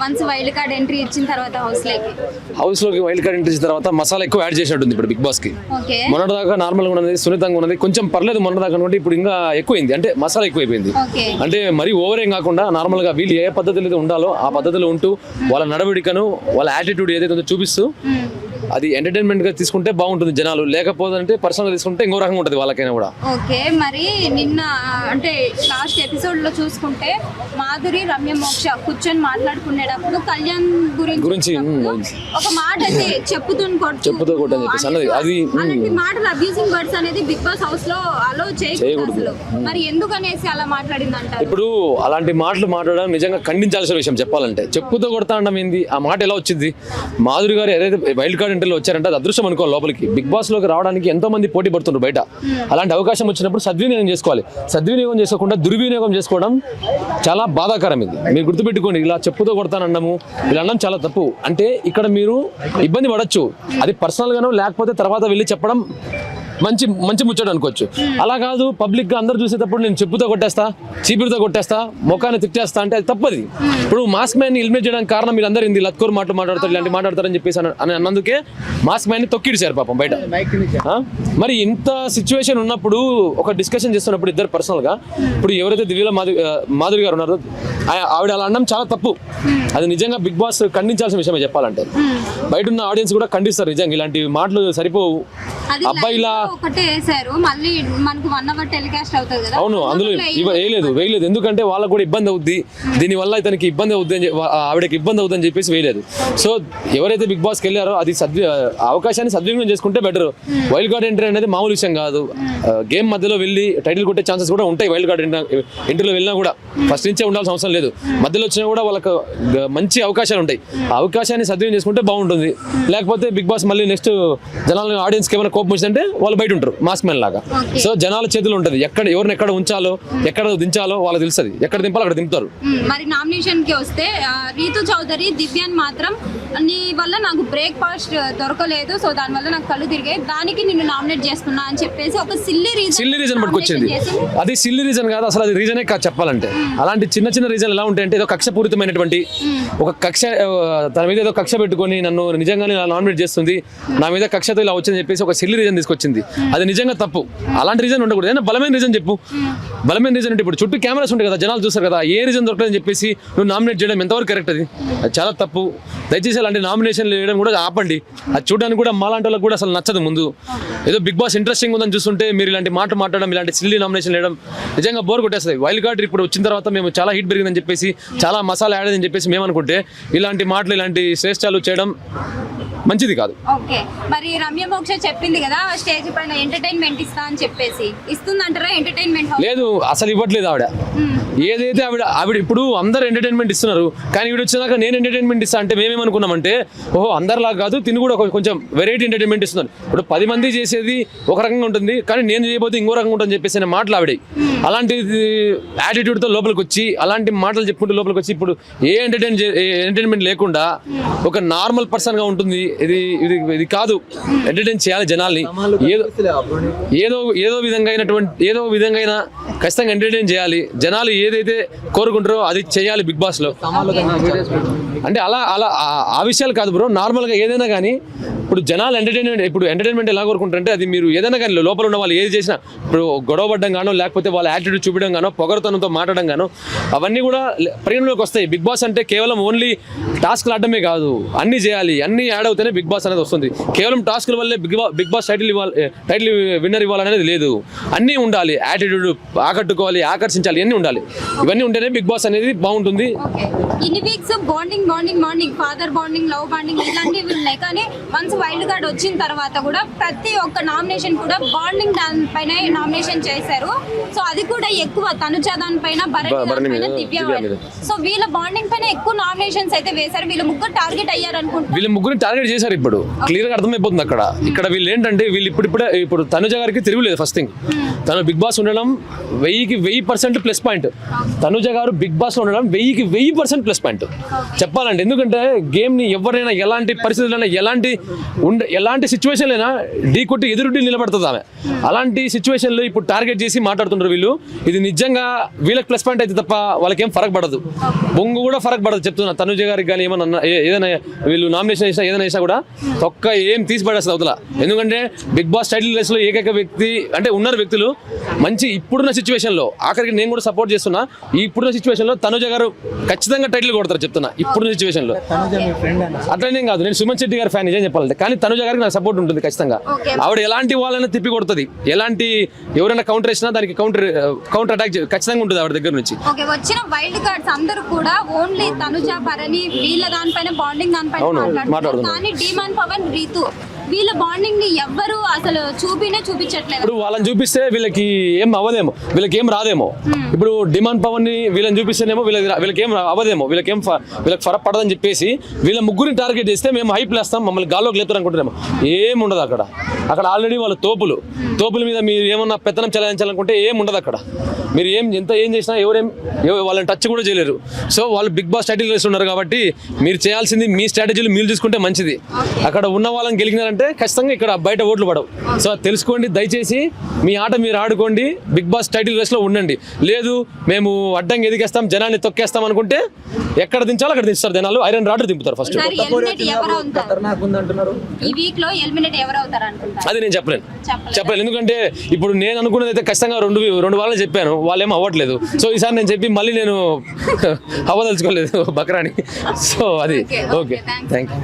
Once wild card entry ఇచ్చిన తర్వాత house లోకి వైల్డ్ కార్డ్ ఎంట్రీ ఇచ్చిన తర్వాత మసాలా ఎక్కువ యాడ్ చేసినట్టుంది ఇప్పుడు బిగ్ బాస్ కి. ఓకే మొన్నటిదాకా నార్మల్ గా ఉన్నది, సున్నితంగా ఉన్నది, కొంచెం పర్లేదు మొన్నటిదాకా అనుకుంటే ఇప్పుడు ఇంకా ఎక్కువైంది, అంటే మసాలా ఎక్కువైపోయింది. ఓకే అంటే మరీ ఓవర్ ఏం కాకుండా నార్మల్ గా వీళ్ళు ఏ పద్ధతిలో అయితే ఉండాలో ఆ పద్ధతిలో ఉంటూ వాళ్ళ నడవడికను వాళ్ళ యాటిట్యూడ్ ఏదైతే ఉందో చూపిస్తూ అది ఎంటర్టైన్మెంట్ గా తీసుకుంటే బాగుంటుంది జనాలు, లేకపోతే పర్సనల్ గా తీసుకుంటే ఇంకో రకంగా ఉంటుంది వాళ్ళకైనా కూడా. ఓకే మరి నిన్న అంటే లాస్ట్ ఎపిసోడ్ లో చూసుకుంటే మాధురి రమ్య మోక్ష కూర్చొని మాట్లాడుకునేటప్పుడు కళ్యాణ్ గురించి ఒక మాట అయితే చెప్పుతూ కొట్టని చెప్పేసి అన్నది. అది అలాంటి మాటలు అబ్యూజింగ్ వర్డ్స్ అనేది బిగ్ బాస్ హౌస్ లో అలో చేయకూడదు. మరి ఎందుకనేసి అలా మాట్లాడింది అంటారు? ఇప్పుడు అలాంటి మాటలు మాట్లాడడం నిజంగా ఖండించాల్సిన విషయం చెప్పాలంటే. చెప్పుతో కొడతా అనడం ఏంది, ఆ మాట ఎలా వచ్చింది? మాధురి గారు ఏదైతే వైల్డ్ కార్డ్ ఎంట్రీలో వచ్చారంటే అది అదృష్టం అనుకోవాలి. లోపలికి బిగ్ బాస్ లోకి రావడానికి ఎంతో మంది పోటీ పడుతున్నారు బయట. అలాంటి అవకాశం వచ్చినప్పుడు సద్వినియోగం చేసుకోవాలి. సద్వినియోగం చేసుకోకుండా దుర్వినియోగం చేసుకోవడం చాలా బాధాకరం. ఇది మీరు గుర్తుపెట్టుకోండి. ఇలా చెప్పుతో కొడతానన్నాము ఇలా అన్నం చాలా తప్పు. అంటే ఇక్కడ మీరు ఇబ్బంది పడచ్చు, అది పర్సనల్ గానో లేకపోతే తర్వాత వెళ్ళి చెప్పడం మంచి మంచి ముచ్చట అనుకోవచ్చు. అలా కాదు పబ్లిక్ గా అందరు చూసేటప్పుడు నేను చెప్పుతో కొట్టేస్తా, చీపిరితో కొట్టేస్తా, ముఖాన్ని తిట్టేస్తా అంటే అది తప్పది. ఇప్పుడు మాస్క్ మ్యాన్ ని ఎలిమినేట్ చేయడానికి కారణం మీరు అందరూ ఇంది లత్కోరు మాట్లాడతారు, ఇలాంటి మాట్లాడతారని చెప్పేసి అని అన్నందుకే మాస్క్ మ్యాన్ ని తొక్కిడిచారు పాపం బయట. మరి ఇంత సిచ్యువేషన్ ఉన్నప్పుడు ఒక డిస్కషన్ చేస్తున్నప్పుడు ఇద్దరు పర్సనల్ గా, ఇప్పుడు ఎవరైతే దివ్యలో మాధురి గారు ఉన్నారో ఆవిడ అలా అనడం చాలా తప్పు. అది నిజంగా బిగ్ బాస్ ఖండించాల్సిన విషయమే చెప్పాలంటే. బయట ఉన్న ఆడియన్స్ కూడా ఖండిస్తారు. నిజంగా ఇలాంటి మాటలు సరిపోవు. అబ్బాయిలా ఒకటే వేసారు, మళ్ళీ మనకు 1 hour టెలికాస్ట్ అవుతుంది కదా. అవును, అందులో వేయలేదు. ఎందుకంటే వాళ్ళకు కూడా ఇబ్బంది అవుద్ది, దీనివల్ల ఇతనికి ఇబ్బంది అవుద్ది అని ఆవిడకి ఇబ్బంది అవుద్ది అని చెప్పేసి వేయలేదు. సో ఎవరైతే బిగ్ బాస్కి వెళ్ళారో అది అవకాశాన్ని సద్వినియోగం చేసుకుంటే బెటర్. వైల్డ్ కార్డ్ ఎంట్రీ అనేది మామూలు విషయం కాదు. గేమ్ మధ్యలో వెళ్ళి టైటిల్ కొట్టే ఛాన్సెస్ కూడా ఉంటాయి. వైల్డ్ కార్డ్ ఎంట్రీలో వెళ్ళినా కూడా ఫస్ట్ నుంచే ఉండాల్సిన అవసరం లేదు. మధ్యలో వచ్చినా కూడా వాళ్ళకి మంచి అవకాశాలు ఉంటాయి. ఆ అవకాశాన్ని సద్వినియోగం చేసుకుంటే బాగుంటుంది. లేకపోతే బిగ్ బాస్ మళ్ళీ నెక్స్ట్ జనాలు ఆడియన్స్కి ఏమైనా కోపం వచ్చిందంటే వాళ్ళు బయట ఉంటారు మాస్క్ మ్యాన్ లాగా. సో జనాల చేతులు ఉంటుంది, ఎవరిని ఎక్కడ ఉంచాలో ఎక్కడ దించాలో వాళ్ళకి తెలుస్తుంది, ఎక్కడ దింపాలో అక్కడ దింపుతారు. మరి నామినేషన్ కి వస్తే రీతు చౌదరి దివ్యాన్ మాత్రం నీ వల్ల నాకు బ్రేక్ఫాస్ట్ దొరకలేదు, సో దాని వల్ల నాకు కళ్ళు తిరిగాయి, దానికి నిన్ను నామినేట్ చేస్తున్నా అని చెప్పేసి ఒక సిల్లీ రీజన్ పట్టుకొచ్చింది. అది సిల్లీ రీజన్ కాదు, అసలు అది రీజనే కాదు చెప్పాలంటే. అలాంటి చిన్న చిన్న రీజన్ ఎలా ఉంటాయంటే ఏదో కక్షపూరితమైనటువంటి ఒక కక్ష, తన మీద ఏదో కక్ష పెట్టుకొని నన్ను నిజంగానే నామినేట్ చేస్తుంది, నా మీద కక్షతో ఇలా వచ్చిందని చెప్పేసి ఒక సిల్లీ రీజన్ తీసుకొచ్చింది. అది నిజంగా తప్పు. అలాంటి రీజన్ ఉండకూడదు. ఏదైనా బలమైన రీజన్ చెప్పు. బలమైన రీజన్ అంటే ఇప్పుడు చుట్టూ కెమెరాస్ ఉంటాయి కదా, జనాలు చూస్తారు కదా, ఏ రీజన్ దొరకదని చెప్పేసి నువ్వు నామినేట్ చేయడం ఎంతవరకు కరెక్ట్? అది చాలా తప్పు. దయచేసి అలాంటి నామినేషన్లు వేయడం కూడా ఆపండి. అది చూడడానికి కూడా మాలాంటి వాళ్ళకి కూడా అసలు నచ్చదు. ముందు ఏదో బిగ్ బాస్ ఇంట్రెస్టింగ్ ఉందని చూస్తుంటే మీరు ఇలాంటి మాట మాట్లాడడం, ఇలాంటి సిల్లీ నామినేషన్ వేయడం నిజంగా బోర్ కొట్టేస్తుంది. వైల్డ్ కార్డ్ ఇప్పుడు వచ్చిన తర్వాత మేము చాలా హీట్ పెరిగిందని చెప్పేసి, చాలా మసాలా యాడ్ అని చెప్పేసి మేము అనుకుంటే ఇలాంటి మాటలు, ఇలాంటి శ్రేష్టాలు చేయడం మంచిది కాదు. ఓకే, మరి రమ్య మోక్ష చెప్పింది కదా స్టేజ్ పైన ఎంటర్టైన్మెంట్ ఇస్తా అని చెప్పేసి, ఇస్తుందంటారా ఎంటర్టైన్మెంట్? లేదు, అసలు ఇవ్వట్లేదు ఆవిడ. ఏదైతే ఆవిడ ఇప్పుడు అందరు ఎంటర్టైన్మెంట్ ఇస్తున్నారు, కానీ వీడు వచ్చినాక నేను ఎంటర్టైన్మెంట్ ఇస్తా అంటే మేమేమనుకున్నామంటే ఓహో అందరిలాగా కాదు, తిని కూడా కొంచెం వెరైటీ ఎంటర్టైన్మెంట్ ఇస్తున్నారు. ఇప్పుడు 10 మంది చేసేది ఒక రకంగా ఉంటుంది, కానీ నేను చేయబోతే ఇంకో రకంగా ఉంటుంది చెప్పేసి మాటలు ఆవిడ. అలాంటి యాటిట్యూడ్తో లోపలికి వచ్చి అలాంటి మాటలు చెప్పుకుంటూ లోపలికి వచ్చి ఇప్పుడు ఏ ఎంటర్టైన్మెంట్ లేకుండా ఒక నార్మల్ పర్సన్గా ఉంటుంది. ఇది కాదు, ఎంటర్టైన్ చేయాలి జనాల్ని. ఏదో విధంగా ఖచ్చితంగా ఎంటర్టైన్ చేయాలి. జనాలు ఏదైతే కోరుకుంటారో అది చేయాలి బిగ్ బాస్ లో. అంటే అలా ఆ విషయాలు కాదు బ్రో, నార్మల్ గా ఏదైనా కానీ ఇప్పుడు జనాలు ఎంటర్టైన్మెంట్ ఎలా కోరుకుంటారంటే అది మీరు ఏదైనా కానీ లోపల ఉన్న వాళ్ళు ఏది చేసినా, ఇప్పుడు గొడవ పడ్డం గానో లేకపోతే వాళ్ళ యాటిట్యూడ్ చూపించడం గానో పొగరుతనంతో మాట్లాడడం గానో అవన్నీ కూడా పరిగణలోకి వస్తాయి. బిగ్ బాస్ అంటే కేవలం ఓన్లీ టాస్క్లు ఆడమే కాదు, అన్ని చేయాలి, అన్ని యాడ్ అవుతేనే బిగ్ బాస్ అనేది వస్తుంది. కేవలం టాస్క్ల వల్లే బిగ్ బాస్ టైటిల్ విన్నర్ ఇవ్వాలనేది లేదు. అన్నీ ఉండాలి, యాటిట్యూడ్ ఆకట్టుకోవాలి, ఆకర్షించాలి, అన్నీ ఉండాలి. ఇవన్నీ ఉంటేనే బిగ్ బాస్ అనేది బాగుంటుంది. ఇన్ని weeks bonding father bonding, love bonding ఇలాంటివి ఉన్నాయి, కానీ వన్స్ వైల్డ్ కార్డ్ వచ్చిన తర్వాత కూడా ప్రతి ఒక్క నామినేషన్ కూడా బాండింగ్ దాని పైన నామినేషన్ చేశారు. సో అది కూడా ఎక్కువ తనుజ దాని పైన, భరణి పైన, దివ్య. సో వీళ్ళ బాండింగ్ పైన ఎక్కువ నామినేషన్స్ అయితే వేశారు. వీళ్ళ ముగ్గురు టార్గెట్ అయ్యారు అనుకుంటున్నారు. వీళ్ళ ముగ్గురిని టార్గెట్ చేశారు. ఇప్పుడు క్లియర్ గా అర్థమైపోతుంది ఇక్కడ వీళ్ళు ఏంటంటే వీళ్ళు ఇప్పుడు తనుజ గారికి తిరుగులేదు. ఫస్ట్ థింగ్, తను బిగ్ బాస్ ఉండడం 1000% ప్లస్ పాయింట్. తనుజ గారు బిగ్ బాస్ లో ఉండడం 1000% ప్లస్ పాయింట్ చెప్పాలంటే. ఎందుకంటే గేమ్ ని ఎవరైనా ఎలాంటి పరిస్థితుల్లో ఎలాంటి ఎలాంటి సిచ్యువేషన్ అయినా ఢీ కొట్టి ఎదురుడ్డి నిలబడుతుంది ఆమె. అలాంటి సిచ్యువేషన్లో ఇప్పుడు టార్గెట్ చేసి మాట్లాడుతున్నారు వీళ్ళు. ఇది నిజంగా వీళ్ళకి ప్లస్ పాయింట్ అయితే తప్ప వాళ్ళకేం ఫరక్ పడదు, బొంగు కూడా ఫరక్ పడదు చెప్తున్నా. తనుజ గారికి కానీ ఏమన్నా ఏదైనా వీళ్ళు నామినేషన్ చేసినా ఏదైనా చేసినా కూడా తొక్క ఏం తీసి పడేస్తుంది అవతల. ఎందుకంటే బిగ్ బాస్ టైటిల్ రేస్లో ఏకైక వ్యక్తి అంటే ఉన్నారు వ్యక్తులు మంచి ఇప్పుడున్న సిచ్యువేషన్లో. ఆఖరికి నేను కూడా సపోర్ట్ చేస్తున్నా. ఇప్పుడున్న సిచ్యువేషన్లో తనుజ గారు ఖచ్చితంగా టైటిల్ కొడతారు చెప్తున్నా. ఇప్పుడున్న సిచ్యువేషన్లో అట్లనేం కాదు, నేను సుమన్ శెట్టి గారి ఫ్యాన్ నిజం చెప్పాలంటే. కానీ తనుజ గారికి నాకు సపోర్ట్ ఉంటుంది ఖచ్చితంగా. ఆవిడ ఎలాంటి వాళ్ళైనా తిప్పి కొడుతుంది, ఎలాంటి ఎవరైనా కౌంటర్ వేసినా దానికి కౌంటర్ అటాక్ ఖచ్చితంగా ఉంటుంది ఆవిడ దగ్గర నుంచి. ఓకే, వచ్చిన వైల్డ్ కార్డ్స్ అందరూ కూడా ఓన్లీ తనుజ, భరణి వీళ్ళ దానిపైన బాండింగ్ దానిపైన మాట్లాడుతున్నారు. కానీ డిమాండ్ పవన్, రీతు వీళ్ళ బాండింగ్ ని ఎవ్వరు అసలు చూపించట్లేదు. ఇప్పుడు వాళ్ళని చూపిస్తే వీళ్ళకి ఏం అవ్వదేమో, వీళ్ళకి ఏం రాదేమో. ఇప్పుడు డిమాండ్ పవన్ ని వీళ్ళని చూపిస్తేనేమో వీళ్ళకి ఏం అవ్వదేమో, వీళ్ళకి ఫరక్ పడదని చెప్పేసి వీళ్ళ ముగ్గురిని టార్గెట్ చేస్తే మేము హైప్ లేస్తాం, మమ్మల్ని గాల్లోకి లేపుతారు అనుకుంటున్నాము. ఏం ఉండదు అక్కడ ఆల్రెడీ వాళ్ళ తోపుల మీద మీరు ఏమన్నా పెత్తనం చెలాయించాలనుకుంటే ఏం ఉండదు అక్కడ. మీరు ఏం చేసినా వాళ్ళని టచ్ కూడా చేయలేరు. సో వాళ్ళు బిగ్ బాస్ టైటిల్ రేస్ ఉన్నారు కాబట్టి మీరు చేయాల్సింది మీ స్ట్రాటజీలు మీరు చూసుకుంటే మంచిది. అక్కడ ఉన్న వాళ్ళని గెలిగినారంటే ఖచ్చితంగా ఇక్కడ బయట ఓట్లు పడవు. సో తెలుసుకోండి, దయచేసి మీ ఆట మీరు ఆడుకోండి, బిగ్ బాస్ టైటిల్ రేస్లో ఉండండి. లేదు మేము అడ్డంగా ఎదిగేస్తాం, జనాన్ని తొక్కేస్తాం అనుకుంటే ఎక్కడ దించాలో అక్కడ దించుతారు జనాలు. ఐరన్ రాడ్ దింపుతారు ఫస్ట్. అది నేను చెప్పలేను. ఎందుకంటే ఇప్పుడు నేను అనుకున్నది అయితే ఖచ్చితంగా రెండు వాళ్ళని చెప్పాను, వాళ్ళేమో అవ్వట్లేదు. సో ఈసారి నేను చెప్పి మళ్ళీ నేను అవ్వదలుచుకోలేదు బక్రాని. సో అది ఓకే, థ్యాంక్ యూ.